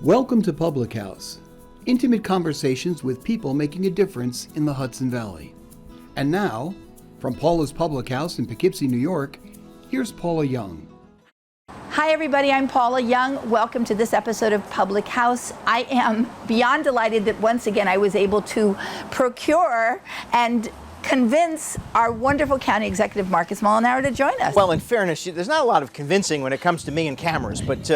Welcome to Public House, intimate conversations with people making a difference in the Hudson Valley. And now, from Paula's Public House in Poughkeepsie, New York, here's Paula Young. Hi everybody, I'm Paula Young. Welcome to this episode of Public House. I am beyond delighted that once again I was able to procure and convince our wonderful County Executive, Marcus Molinaro, to join us. Well, in fairness, there's not a lot of convincing when it comes to me and cameras, but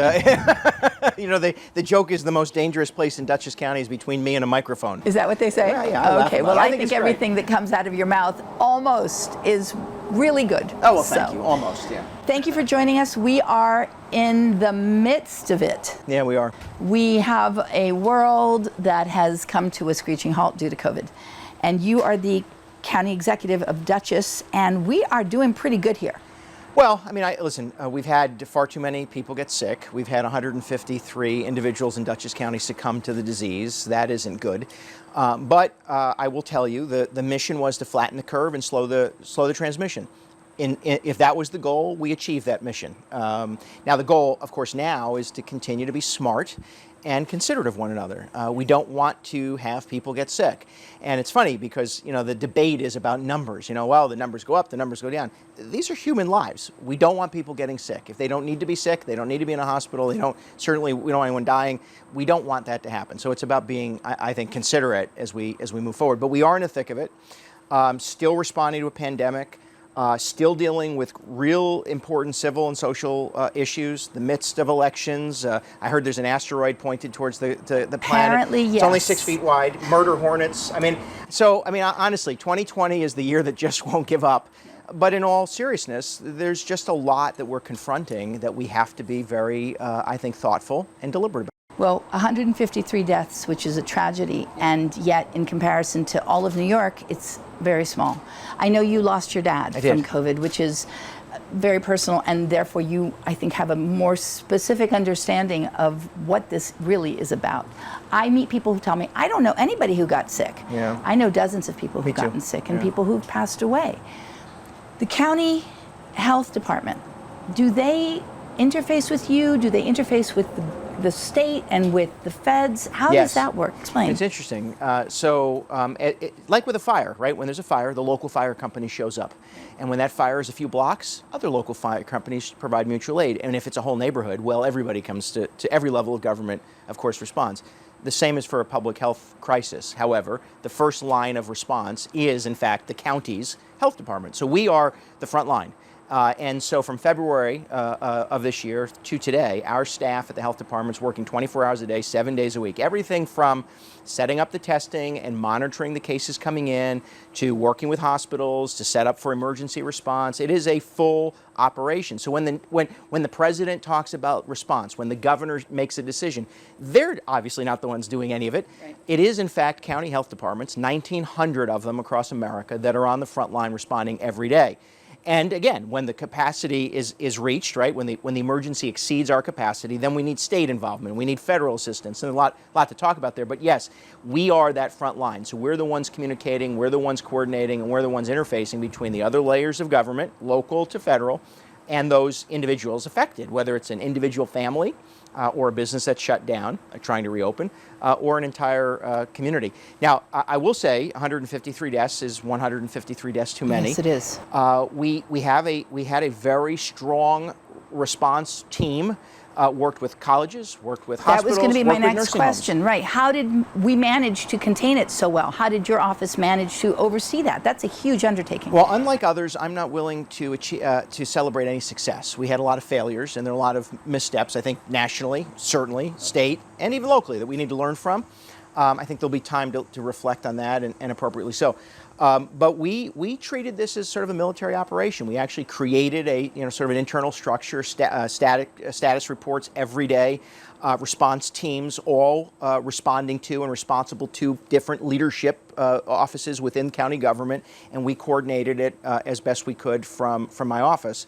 you know, the joke is the most dangerous place in Dutchess County is between me and a microphone. Is that what they say? Yeah, okay, well, I think everything that comes out of your mouth almost is really good. Oh, well, thank you. Almost, yeah. Thank you for joining us. We are in the midst of it. Yeah, we are. We have a world that has come to a screeching halt due to COVID. And you are the County Executive of Dutchess, and we are doing pretty good here. Well, I mean, listen, we've had far too many people get sick. We've had 153 individuals in Dutchess County succumb to the disease. That isn't good. But I will tell you, the mission was to flatten the curve and slow the transmission. If that was the goal, we achieved that mission. Now, the goal, of course, now is to continue to be smart and considerate of one another. We don't want to have people get sick. And it's funny because, you know, the debate is about numbers. You know, well, the numbers go up, the numbers go down. These are human lives. We don't want people getting sick. If they don't need to be sick, they don't need to be in a hospital, certainly we don't want anyone dying. We don't want that to happen. So it's about being, I think, considerate as we move forward. But we are in the thick of it, still responding to a pandemic. Still dealing with real important civil and social issues, the midst of elections. I heard there's an asteroid pointed towards the planet. Apparently, yes. It's only 6 feet wide. Murder hornets. I mean, honestly, 2020 is the year that just won't give up. But in all seriousness, there's just a lot that we're confronting that we have to be very, I think, thoughtful and deliberate about. Well, 153 deaths, which is a tragedy, and yet in comparison to all of New York, it's very small. I know you lost your dad from COVID, which is very personal, and therefore you, I think, have a more specific understanding of what this really is about. I meet people who tell me, I don't know anybody who got sick. Yeah. I know dozens of people who've gotten sick and people who've passed away. The county health department, do they interface with you? Do they interface with the state and with the feds? How does that work? Explain. It's interesting. Like with a fire, right? When there's a fire, the local fire company shows up. And when that fire is a few blocks, other local fire companies provide mutual aid. And if it's a whole neighborhood, well, everybody comes to every level of government, of course, responds. The same is for a public health crisis. However, the first line of response is, in fact, the county's health department. So we are the front line. And so from February of this year to today, our staff at the health department is working 24 hours a day, 7 days a week. Everything from setting up the testing and monitoring the cases coming in, to working with hospitals, to set up for emergency response. It is a full operation. So when the president talks about response, when the governor makes a decision, they're obviously not the ones doing any of it. Right. It is, in fact, county health departments, 1,900 of them across America, that are on the front line responding every day. And again, when the capacity is reached, right, when the emergency exceeds our capacity, then we need state involvement, we need federal assistance, and a lot to talk about there. But yes, we are that front line. So we're the ones communicating, we're the ones coordinating, and we're the ones interfacing between the other layers of government, local to federal, and those individuals affected, whether it's an individual family or a business that's shut down, trying to reopen, or an entire community. Now, I will say 153 deaths is 153 deaths too many. Yes, it is. We had a very strong response team. Worked with colleges, worked with hospitals. That was going to be my next question, homes. Right. How did we manage to contain it so well? How did your office manage to oversee that? That's a huge undertaking. Well, unlike others, I'm not willing to celebrate any success. We had a lot of failures, and there are a lot of missteps, I think, nationally, certainly, state, and even locally, that we need to learn from. I think there'll be time to reflect on that, and appropriately so. But we treated this as sort of a military operation. We actually created sort of an internal structure, status reports every day, response teams, all responding to and responsible to different leadership offices within county government, and we coordinated it as best we could from my office.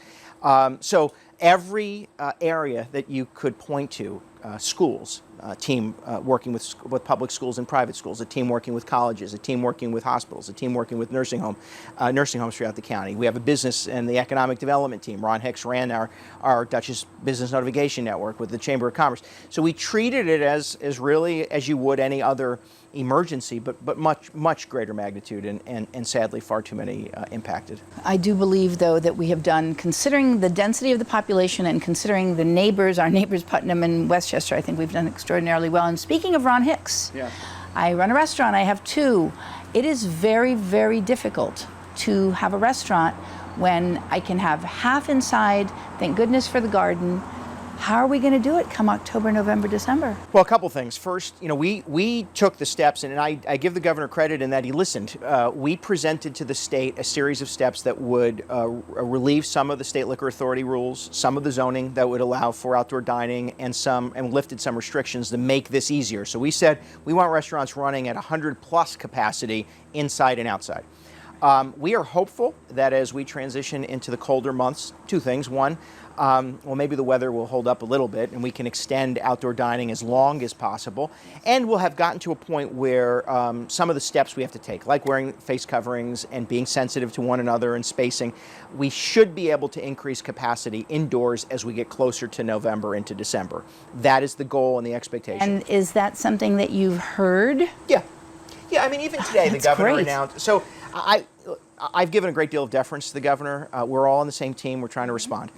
So every area that you could point to, schools, a team working with public schools and private schools, a team working with colleges, a team working with hospitals, a team working with nursing homes throughout the county. We have a business and the economic development team. Ron Hicks ran our Dutchess Business Notification Network with the Chamber of Commerce. So we treated it as really as you would any other emergency, but much greater magnitude, and sadly far too many impacted. I do believe, though, that we have done, considering the density of the population and considering the neighbors, our neighbors Putnam and Westchester, I think we've done extraordinarily well. And speaking of Ron Hicks, yeah. I run a restaurant, I have two. It is very, very difficult to have a restaurant when I can have half inside, thank goodness for the garden. How are we going to do it come October, November, December? Well, a couple things. First, we took the steps, and I give the governor credit in that he listened. We presented to the state a series of steps that would relieve some of the state liquor authority rules, some of the zoning that would allow for outdoor dining, and lifted some restrictions to make this easier. So we said we want restaurants running at 100+ capacity inside and outside. We are hopeful that as we transition into the colder months, two things. One, well, maybe the weather will hold up a little bit and we can extend outdoor dining as long as possible. And we'll have gotten to a point where some of the steps we have to take, like wearing face coverings and being sensitive to one another and spacing, we should be able to increase capacity indoors as we get closer to November into December. That is the goal and the expectation. And is that something that you've heard? Yeah. Yeah, I mean, even today the governor great. announced. So I've given a great deal of deference to the governor. We're all on the same team. We're trying to respond.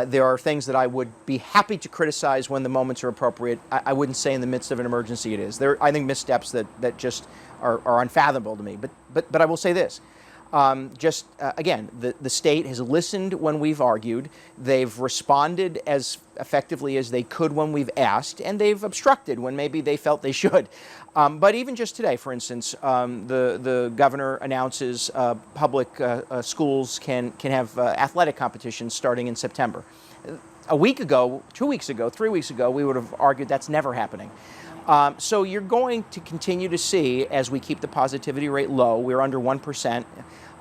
There are things that I would be happy to criticize when the moments are appropriate. I wouldn't say in the midst of an emergency it is. There are, I think, missteps that just are unfathomable to me. But I will say this. Again, the state has listened when we've argued. They've responded as effectively as they could when we've asked, and they've obstructed when maybe they felt they should. But even just today, for instance, the governor announces public schools can have athletic competitions starting in September. A week ago, 2 weeks ago, 3 weeks ago, we would have argued that's never happening. So you're going to continue to see, as we keep the positivity rate low, we're under 1%.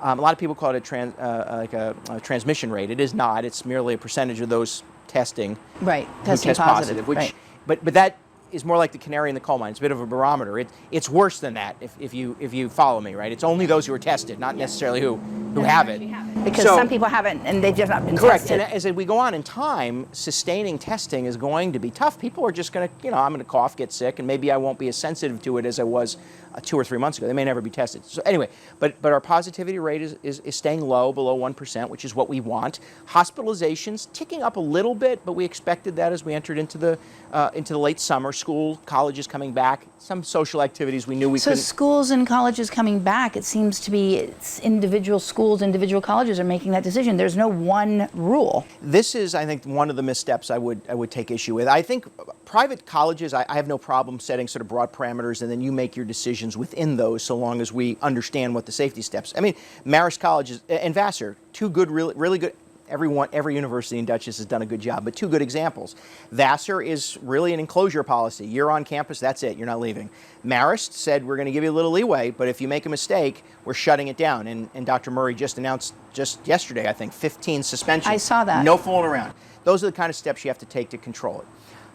A lot of people call it a transmission rate. It is not. It's merely a percentage of those testing Right, who testing test positive. Which, right. but that is more like the canary in the coal mine. It's a bit of a barometer. It's worse than that if you follow me, right? It's only those who are tested, not necessarily who have it. Because So- some people haven't, and they've just not been Correct. tested. And as we go on in time, sustaining testing is going to be tough. People are just going to, I'm going to cough, get sick, and maybe I won't be as sensitive to it as I was 2 or 3 months ago. They may never be tested. So anyway, but our positivity rate is staying low, below 1%, which is what we want. Hospitalizations ticking up a little bit, but we expected that as we entered into the late summer. School, colleges coming back, some social activities we knew we couldn't. So schools and colleges coming back, it seems to be it's individual schools, individual colleges are making that decision. There's no one rule. This is, I think, one of the missteps I would take issue with. I think private colleges, I have no problem setting sort of broad parameters, and then you make your decisions within those, so long as we understand what the safety steps. I mean, Marist College and Vassar, two good, really good. Every university in Dutchess has done a good job, but two good examples. Vassar is really an enclosure policy. You're on campus, that's it, you're not leaving. Marist said, we're going to give you a little leeway, but if you make a mistake, we're shutting it down. And Dr. Murray just announced, just yesterday, I think, 15 suspensions. I saw that. No fooling around. Those are the kind of steps you have to take to control it.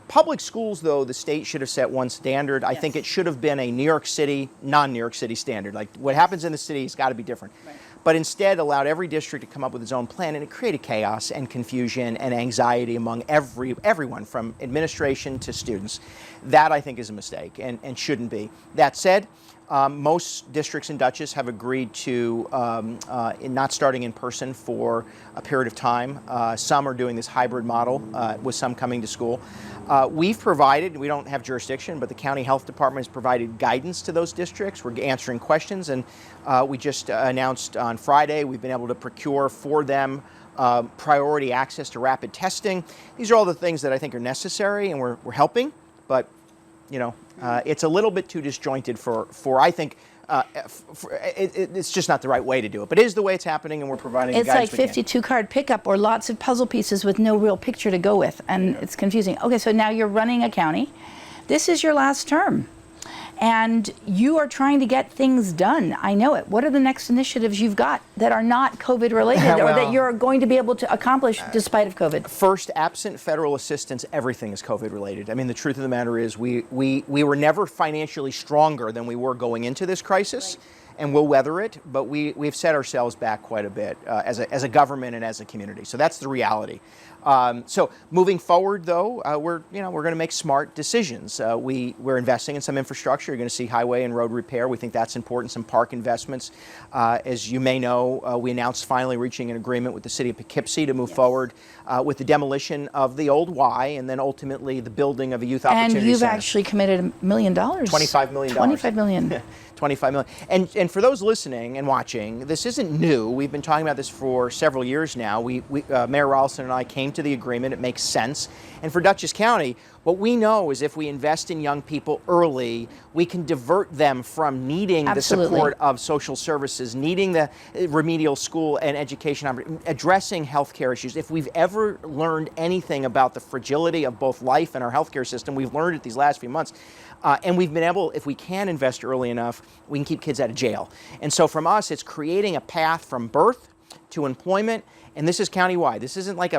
Public schools, though, the state should have set one standard. I think it should have been a New York City, non-New York City standard. Like, what happens in the city has got to be different. Right. But instead allowed every district to come up with its own plan, and it created chaos and confusion and anxiety among everyone, from administration to students. That, I think, is a mistake and shouldn't be. That said, most districts in Dutchess have agreed to not starting in person for a period of time. Some are doing this hybrid model, with some coming to school. We've provided, we don't have jurisdiction, but the county health department has provided guidance to those districts. We're answering questions, and we just announced on Friday we've been able to procure for them priority access to rapid testing. These are all the things that I think are necessary, and we're helping, but it's a little bit too disjointed for I think, it's just not the right way to do it. But it is the way it's happening, and we're providing It's guidance like 52 card pickup or lots of puzzle pieces with no real picture to go with, and it's confusing. Okay, so now you're running a county. This is your last term. and you are trying to get things done. I know it. What are the next initiatives you've got that are not COVID related or that you're going to be able to accomplish despite of COVID? First, absent federal assistance, everything is COVID related. I mean, the truth of the matter is we were never financially stronger than we were going into this crisis. Right. And we'll weather it, but we've set ourselves back quite a bit as a government and as a community. So that's the reality. So moving forward, though, we're going to make smart decisions. We're investing in some infrastructure. You're going to see highway and road repair. We think that's important. Some park investments. As you may know, we announced finally reaching an agreement with the city of Poughkeepsie to move forward with the demolition of the old Y, and then ultimately the building of a youth opportunity center. And you've center. Actually committed $1 million. $25 million. $25 million. 25 million. And for those listening and watching, this isn't new. We've been talking about this for several years now. Mayor Ralston and I came to the agreement. It makes sense. And for Dutchess County, what we know is if we invest in young people early, we can divert them from needing Absolutely. the support of social services, needing the remedial school and education, addressing healthcare issues. If we've ever learned anything about the fragility of both life and our healthcare system, we've learned it these last few months. And we've been able, if we can invest early enough, we can keep kids out of jail. And so from us, it's creating a path from birth to employment. And this is countywide. This isn't like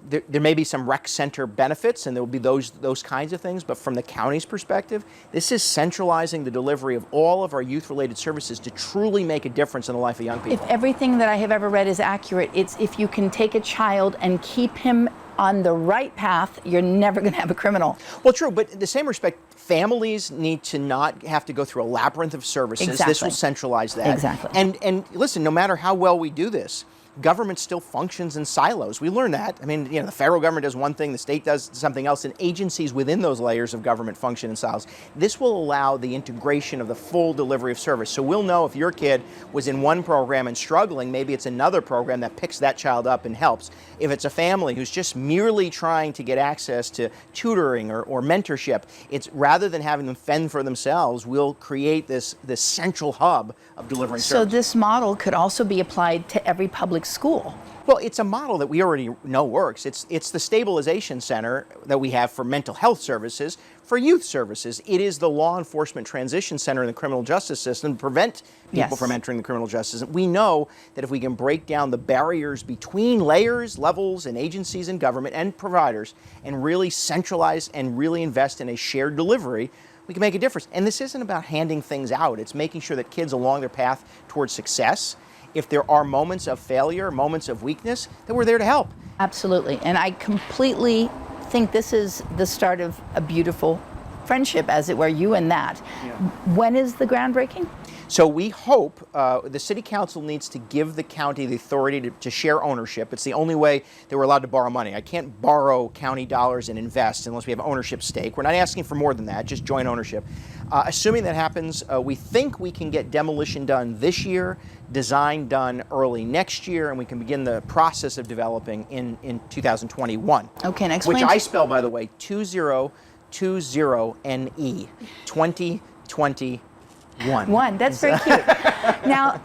there may be some rec center benefits, and there will be those kinds of things. But from the county's perspective, this is centralizing the delivery of all of our youth-related services to truly make a difference in the life of young people. If everything that I have ever read is accurate, it's if you can take a child and keep him on the right path, you're never going to have a criminal. Well, true, but in the same respect, families need to not have to go through a labyrinth of services. Exactly. This will centralize that. Exactly. And listen, no matter how well we do this, government still functions in silos. We learn that. I mean, the federal government does one thing, the state does something else, and agencies within those layers of government function in silos. This will allow the integration of the full delivery of service. So we'll know if your kid was in one program and struggling, maybe it's another program that picks that child up and helps. If it's a family who's just merely trying to get access to tutoring or mentorship, it's rather than having them fend for themselves, we'll create this central hub of delivering service. So this model could also be applied to every public school. Well, it's a model that we already know works. It's the stabilization center that we have for mental health services, for youth services. It is the law enforcement transition center in the criminal justice system to prevent people from entering the criminal justice system. We know that if we can break down the barriers between layers, levels, and agencies in government and providers and really centralize and really invest in a shared delivery, we can make a difference. And this isn't about handing things out. It's making sure that kids along their path towards success, if there are moments of failure, moments of weakness, that we're there to help. Absolutely. And I completely think this is the start of a beautiful friendship, as it were, you and that. Yeah. When is the groundbreaking? So we hope the City Council needs to give the county the authority to share ownership. It's the only way that we're allowed to borrow money. I can't borrow county dollars and invest unless we have ownership stake. We're not asking for more than that, just joint ownership. Assuming that happens, we think we can get demolition done this year, design done early next year, and we can begin the process of developing in 2021. Okay, next explain. Which I spell, by the way, 2020NE, 2021. One. That's very cute. Now,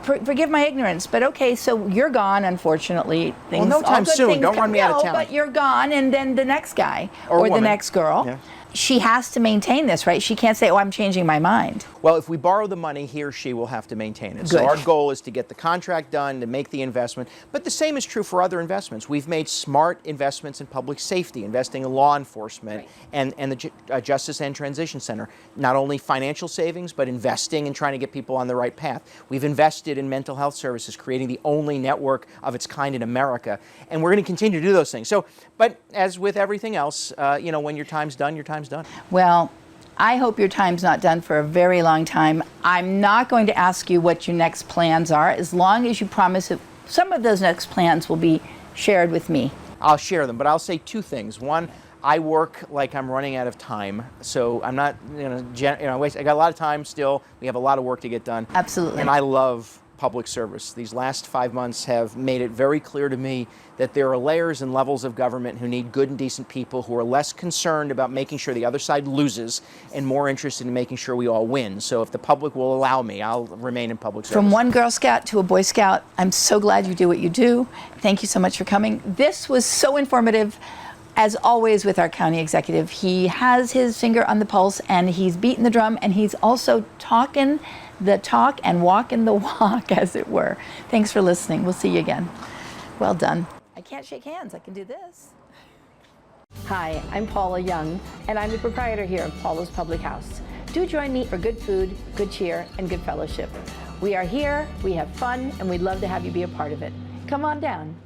forgive my ignorance, but okay, so you're gone, unfortunately. Well, no time soon. Don't run me out of town. But you're gone, and then the next guy or the next girl, she has to maintain this, right? She can't say, oh, I'm changing my mind. Well, if we borrow the money, he or she will have to maintain it. Good. So our goal is to get the contract done, to make the investment. But the same is true for other investments. We've made smart investments in public safety, investing in law enforcement and the Justice and Transition Center. Not only financial savings, but investing and trying to get people on the right path. We've invested in mental health services, creating the only network of its kind in America. And we're going to continue to do those things. So, but as with everything else, when your time's done, your time's done. Well, I hope your time's not done for a very long time. I'm not going to ask you what your next plans are, as long as you promise that some of those next plans will be shared with me. I'll share them, but I'll say two things. One, I work like I'm running out of time, so I'm not, I got a lot of time still. We have a lot of work to get done. Absolutely. And I love public service. These last 5 months have made it very clear to me that there are layers and levels of government who need good and decent people who are less concerned about making sure the other side loses and more interested in making sure we all win. So if the public will allow me, I'll remain in public service. From one Girl Scout to a Boy Scout, I'm so glad you do what you do. Thank you so much for coming. This was so informative. As always with our county executive, he has his finger on the pulse and he's beating the drum and he's also talking the talk and walking the walk, as it were. Thanks for listening. We'll see you again. Well done. I can't shake hands. I can do this. Hi, I'm Paula Young, and I'm the proprietor here of Paula's Public House. Do join me for good food, good cheer, and good fellowship. We are here, we have fun, and we'd love to have you be a part of it. Come on down.